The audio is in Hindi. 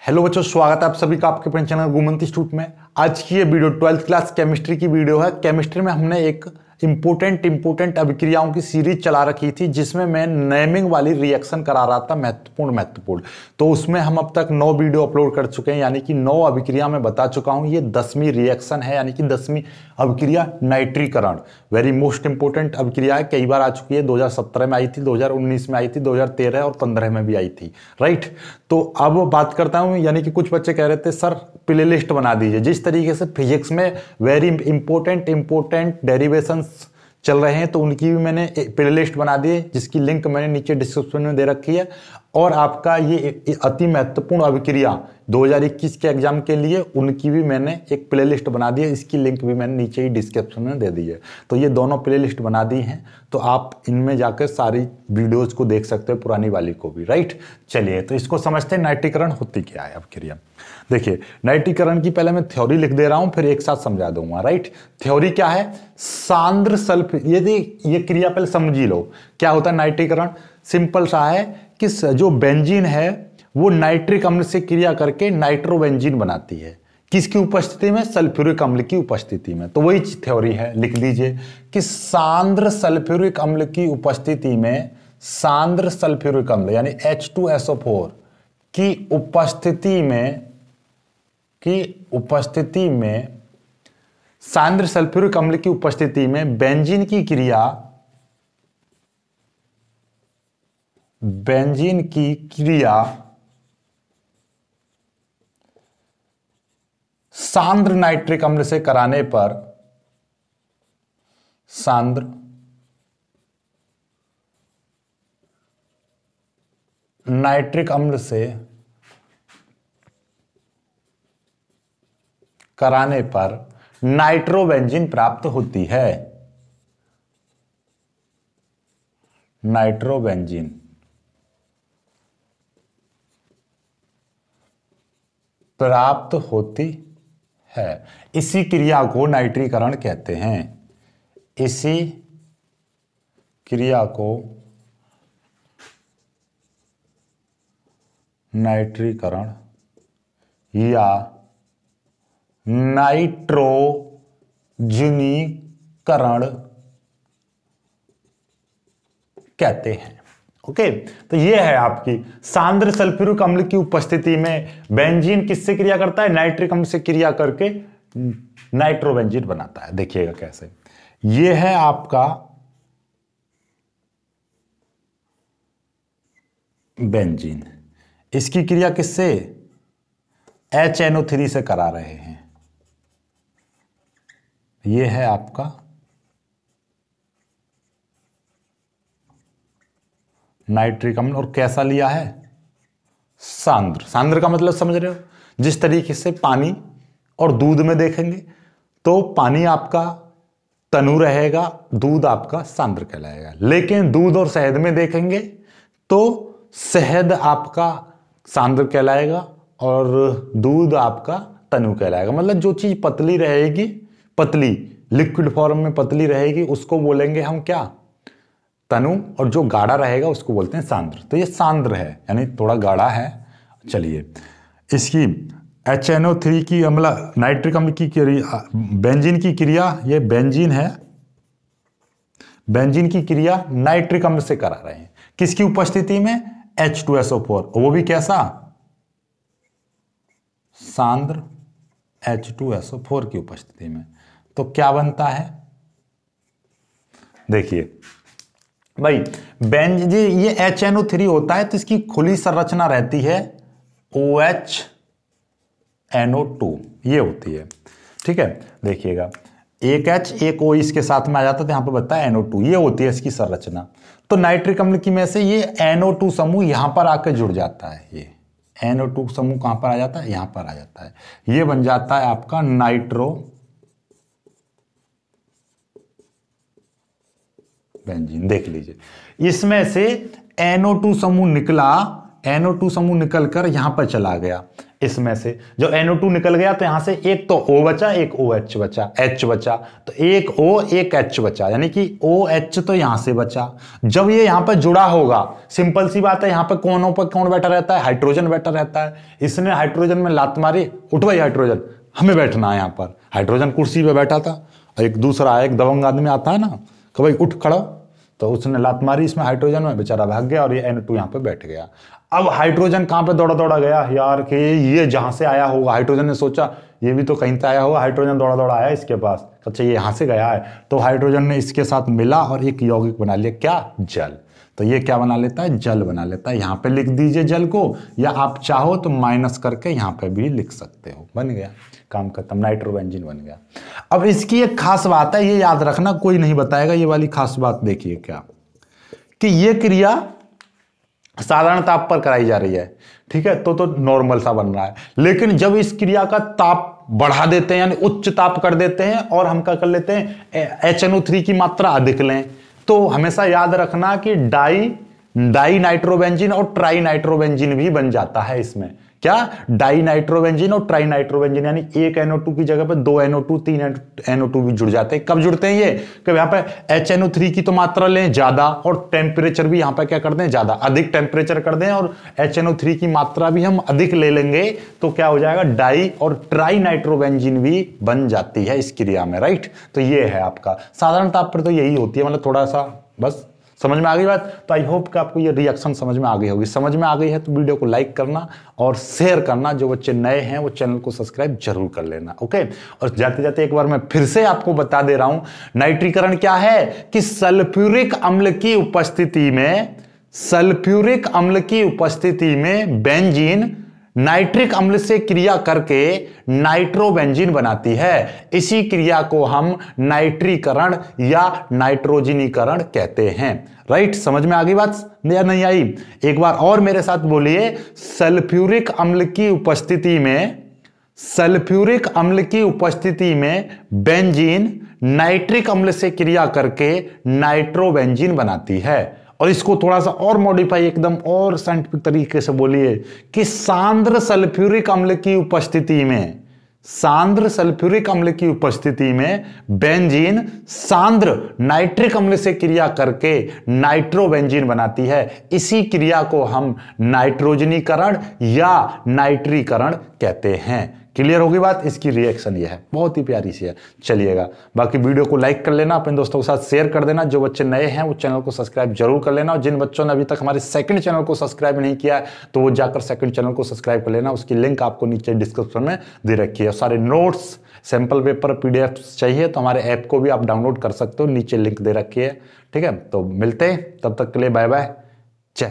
हेलो बच्चों, स्वागत है आप सभी का आपके अपने चैनल गुमंती इंस्टीट्यूट में। आज की ये वीडियो 12th क्लास केमिस्ट्री की वीडियो है। केमिस्ट्री में हमने एक इंपोर्टेंट अभिक्रियाओं की सीरीज चला रखी थी जिसमें मैं नेमिंग वाली रिएक्शन करा रहा था, महत्वपूर्ण। तो उसमें हम अब तक 9 वीडियो अपलोड कर चुके हैं, यानी कि 9 अभिक्रिया मैं बता चुका हूं। ये 10वीं रिएक्शन है, यानी कि 10वीं अभिक्रिया नाइट्रीकरण। वेरी मोस्ट इंपोर्टेंट अभिक्रिया है, कई बार आ चुकी है। 2017 में आई थी, 2019 में आई थी, 2013 और 15 में भी आई थी, राइट। तो अब बात करता हूं, यानी कि कुछ बच्चे कह रहे थे सर प्ले लिस्ट बना दीजिए। जिस तरीके से फिजिक्स में वेरी इंपोर्टेंट डेरिवेशंस चल रहे हैं, तो उनकी भी मैंने प्ले लिस्ट बना दी है, जिसकी लिंक मैंने नीचे डिस्क्रिप्शन में दे रखी है। और आपका ये अति महत्वपूर्ण अभिक्रिया 2021 के एग्जाम के लिए, उनकी भी मैंने एक प्ले लिस्ट बना दी है, इसकी लिंक भी मैंने नीचे ही डिस्क्रिप्शन में दे दी है। तो ये दोनों प्ले लिस्ट बना दी हैं, तो आप इनमें जाकर सारी वीडियोज को देख सकते हो, पुरानी वाली को भी, राइट। चलिए, तो इसको समझते हैं नाइट्रीकरण होती क्या है अभिक्रिया। देखिए, नाइट्रीकरण की पहले मैं थ्योरी लिख दे रहा हूं, फिर एक साथ समझा दूंगा, राइट। थ्योरी क्या है? सांद्र सल्फ्यूरिक, ये क्रिया पहले समझ ही लो क्या होता है नाइट्रीकरण। सिंपल सा है कि जो बेंजीन है वो नाइट्रिक अम्ल से क्रिया करके नाइट्रोबेंजीन बनाती है। किसकी उपस्थिति में? सल्फ्यूरिक अम्ल की उपस्थिति में। तो वही थ्योरी है, लिख दीजिए कि सांद्र सल्फ्यूरिक अम्ल की उपस्थिति में, सांद्र सल्फ्यूरिक अम्ल यानी H2SO4 की उपस्थिति में सांद्र सल्फ्यूरिक अम्ल की उपस्थिति में बेंजीन की क्रिया सांद्र नाइट्रिक अम्ल से कराने पर, सांद्र नाइट्रिक अम्ल से कराने पर नाइट्रोबेंजीन प्राप्त होती है। नाइट्रोबेंजीन प्राप्त होती है। इसी क्रिया को नाइट्रीकरण कहते हैं। इसी क्रिया को नाइट्रीकरण या नाइट्रोजनीकरण कहते हैं। ओके, तो ये है आपकी सांद्र सल्फ्यूरिक अम्ल की उपस्थिति में बेंजीन किससे क्रिया करता है? नाइट्रिक अम्ल से क्रिया करके नाइट्रोबेंजीन बनाता है। देखिएगा कैसे। ये है आपका बेंजीन, इसकी क्रिया किससे? HNO3 से करा रहे हैं। ये है आपका नाइट्रिक अम्ल, और कैसा लिया है? सांद्र। सांद्र का मतलब समझ रहे हो? जिस तरीके से पानी और दूध में देखेंगे तो पानी आपका तनु रहेगा, दूध आपका सांद्र कहलाएगा। लेकिन दूध और शहद में देखेंगे तो शहद आपका सांद्र कहलाएगा और दूध आपका तनु कहलाएगा। मतलब जो चीज पतली रहेगी, पतली लिक्विड फॉर्म में पतली रहेगी, उसको बोलेंगे हम क्या? तनु। और जो गाढ़ा रहेगा उसको बोलते हैं सांद्र। तो ये सांद्र है, यानी थोड़ा गाढ़ा है। चलिए, इसकी HNO3 की अम्ल, नाइट्रिक अम्ल की क्रिया, बेंजीन की क्रिया, ये बेंजीन है। बेंजीन की क्रिया नाइट्रिक अम्ल से करा रहे हैं। किसकी उपस्थिति में? H2SO4, वो भी कैसा? सांद्र H2SO4 की उपस्थिति में। तो क्या बनता है? देखिए भाई, ये HNO3 होता है तो इसकी खुली संरचना रहती है OHNO2, ये होती है, ठीक है। देखिएगा, एक H एक O इसके साथ में आ जाता है, तो यहां पर बताया NO2, ये होती है इसकी संरचना। तो नाइट्रिक अम्ल की में से ये NO2 समूह यहां पर आकर जुड़ जाता है। ये NO2 समूह कहां पर आ जाता है? यहां पर आ जाता है। ये बन जाता है आपका नाइट्रोबेंजीन। देख लीजिए, इसमें से NO2 समूह निकला, NO2 समूह निकलकर यहां पर चला गया। इसमें से जो NO2 निकल गया तो यहां से एक तो O बचा, एक OH बचा, H बचा, तो एक O एक H बचा, यानी कि OH तो यहां से बचा। जब ये यहां पर जुड़ा होगा, सिंपल सी बात है, यहां पर कोनों पर कौन बैठा रहता है? हाइड्रोजन बैठा रहता है। इसने हाइड्रोजन में लात मारी, उठ भाई हाइड्रोजन, हमें बैठना है यहां पर। हाइड्रोजन कुर्सी पे बैठा था, एक दूसरा एक दबंग आदमी आता है ना कि भाई उठ खड़ा, तो उसने लात मारी इसमें हाइड्रोजन में, बेचारा भाग गया और ये NO2 यहां पे बैठ गया। अब हाइड्रोजन कहां पे दौड़ा दौड़ा गया यार, कि ये जहां से आया होगा, हाइड्रोजन ने सोचा ये भी तो कहीं से आया होगा, हाइड्रोजन दौड़ा दौड़ा आया इसके पास, अच्छा ये यहां से गया है, तो हाइड्रोजन ने इसके साथ मिला और एक यौगिक बना लिया, क्या? जल। तो ये क्या बना लेता है? जल बना लेता है। यहां पे लिख दीजिए जल को, या आप चाहो तो माइनस करके यहां पे भी लिख सकते हो। बन गया, काम खत्म, नाइट्रोबेंजीन बन गया। अब इसकी एक खास बात है, ये याद रखना, कोई नहीं बताएगा ये वाली खास बात। देखिए क्या, कि ये क्रिया साधारण ताप पर कराई जा रही है, ठीक है, तो नॉर्मल सा बन रहा है। लेकिन जब इस क्रिया का ताप बढ़ा देते हैं, यानी उच्च ताप कर देते हैं, और हम क्या कर लेते हैं, HNO3 की मात्रा अधिक लें, तो हमेशा याद रखना कि डाई नाइट्रोबेंजीन और ट्राई नाइट्रोबेंजीन भी बन जाता है इसमें। क्या? डाई नाइट्रोबेंजीन और ट्राई नाइट्रोबेंजीन, यानी एक NO2 की जगह पे 2 NO2 3 NO2 भी जुड़ जाते हैं। कब जुड़ते हैं ये? कि यहां पे HNO3 की तो मात्रा लें ज्यादा, और टेम्परेचर भी यहां पे क्या कर दें, ज्यादा, अधिक टेम्परेचर कर दें, और HNO3 की मात्रा भी हम अधिक ले लेंगे, तो क्या हो जाएगा, डाई और ट्राई नाइट्रोबेंजीन भी बन जाती है इस क्रिया में, राइट। तो ये है आपका साधारण ताप पर तो यही होती है, मतलब थोड़ा सा बस समझ में आ गई बात। तो आई होप कि आपको ये रिएक्शन समझ में आ गई होगी। समझ में आ गई है तो वीडियो को लाइक करना और शेयर करना। जो बच्चे नए हैं वो चैनल को सब्सक्राइब जरूर कर लेना, ओके। और जाते जाते एक बार मैं फिर से आपको बता दे रहा हूं, नाइट्रीकरण क्या है, कि सल्फ्यूरिक अम्ल की उपस्थिति में बेंजीन नाइट्रिक अम्ल से क्रिया करके नाइट्रोबेंजीन बनाती है। इसी क्रिया को हम नाइट्रीकरण या नाइट्रोजनीकरण कहते हैं, राइट। समझ में आ गई बात या नहीं आई? एक बार और मेरे साथ बोलिए, सल्फ्यूरिक अम्ल की उपस्थिति में बेंजीन नाइट्रिक अम्ल से क्रिया करके नाइट्रोबेंजीन बनाती है। और इसको थोड़ा सा और मॉडिफाई, एकदम और साइंटिफिक तरीके से बोलिए, कि सांद्र सल्फ्यूरिक अम्ल की उपस्थिति में बेंजीन सांद्र नाइट्रिक अम्ल से क्रिया करके नाइट्रोबेंजीन बनाती है। इसी क्रिया को हम नाइट्रोजनीकरण या नाइट्रीकरण कहते हैं। क्लियर होगी बात? इसकी रिएक्शन ये है, बहुत ही प्यारी सी है। चलिएगा, बाकी वीडियो को लाइक कर लेना, अपने दोस्तों के साथ शेयर कर देना। जो बच्चे नए हैं वो चैनल को सब्सक्राइब जरूर कर लेना, और जिन बच्चों ने अभी तक हमारे सेकंड चैनल को सब्सक्राइब नहीं किया है तो वो जाकर सेकंड चैनल को सब्सक्राइब कर लेना। उसकी लिंक आपको नीचे डिस्क्रिप्शन में दे रखी है। सारे नोट्स, सैंपल पेपर, PDF चाहिए तो हमारे ऐप को भी आप डाउनलोड कर सकते हो, नीचे लिंक दे रखी है, ठीक है। तो मिलते हैं, तब तक के लिए बाय बाय।